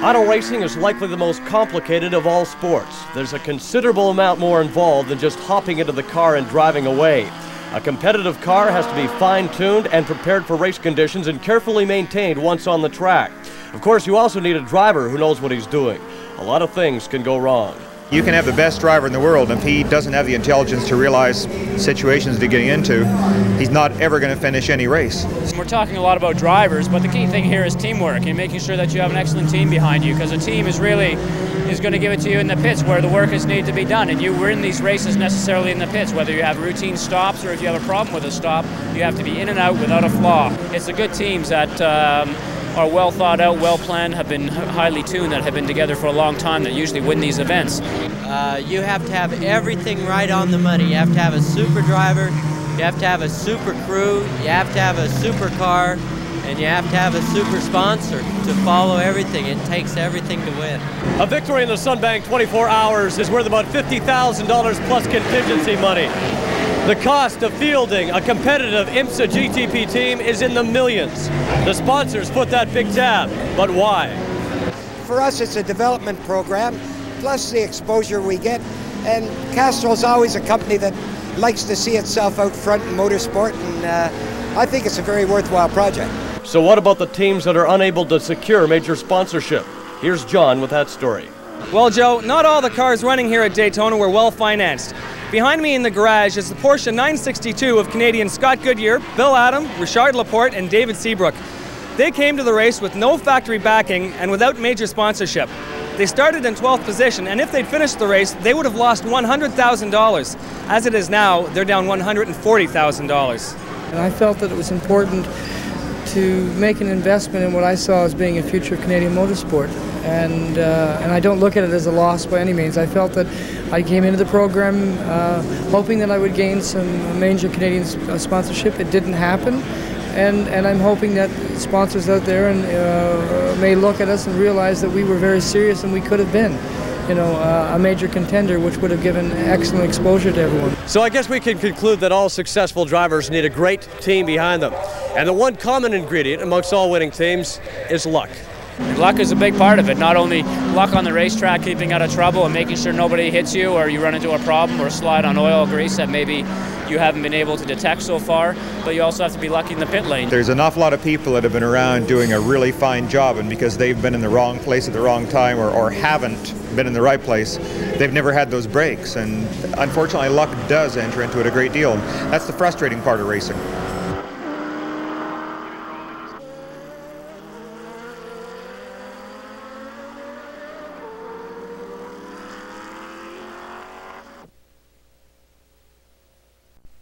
Auto racing is likely the most complicated of all sports. There's a considerable amount more involved than just hopping into the car and driving away. A competitive car has to be fine-tuned and prepared for race conditions and carefully maintained once on the track. Of course, you also need a driver who knows what he's doing. A lot of things can go wrong. You can have the best driver in the world, and if he doesn't have the intelligence to realize situations to get into, he's not ever going to finish any race. We're talking a lot about drivers, but the key thing here is teamwork and making sure that you have an excellent team behind you, because a team is going to give it to you in the pits where the work is needed to be done, and you win these races necessarily in the pits. Whether you have routine stops or if you have a problem with a stop, you have to be in and out without a flaw. It's the good teams that are well thought out, well planned, have been highly tuned, that have been together for a long time, that usually win these events. You have to have everything right on the money. You have to have a super driver, you have to have a super crew, you have to have a super car, and you have to have a super sponsor to follow everything. It takes everything to win. A victory in the Sunbank 24 Hours is worth about $50,000 plus contingency money. The cost of fielding a competitive IMSA GTP team is in the millions. The sponsors foot that big tab, but why? For us, it's a development program, plus the exposure we get. And Castrol's always a company that likes to see itself out front in motorsport, and I think it's a very worthwhile project. So what about the teams that are unable to secure major sponsorship? Here's John with that story. Well, Joe, not all the cars running here at Daytona were well financed. Behind me in the garage is the Porsche 962 of Canadian Scott Goodyear, Bill Adam, Richard Laporte, and David Seabrook. They came to the race with no factory backing and without major sponsorship. They started in 12th position, and if they'd finished the race, they would have lost $100,000. As it is now, they're down $140,000. And I felt that it was important to make an investment in what I saw as being a future of Canadian motorsport. And I don't look at it as a loss by any means. I felt that I came into the program hoping that I would gain some major Canadian sponsorship. It didn't happen. And I'm hoping that sponsors out there may look at us and realize that we were very serious and we could have been, a major contender, which would have given excellent exposure to everyone. So I guess we can conclude that all successful drivers need a great team behind them. And the one common ingredient amongst all winning teams is luck. And luck is a big part of it. Not only luck on the racetrack, keeping out of trouble and making sure nobody hits you or you run into a problem or slide on oil or grease that maybe you haven't been able to detect so far, but you also have to be lucky in the pit lane. There's an awful lot of people that have been around doing a really fine job, and because they've been in the wrong place at the wrong time or haven't been in the right place, they've never had those breaks. And unfortunately, luck does enter into it a great deal. That's the frustrating part of racing.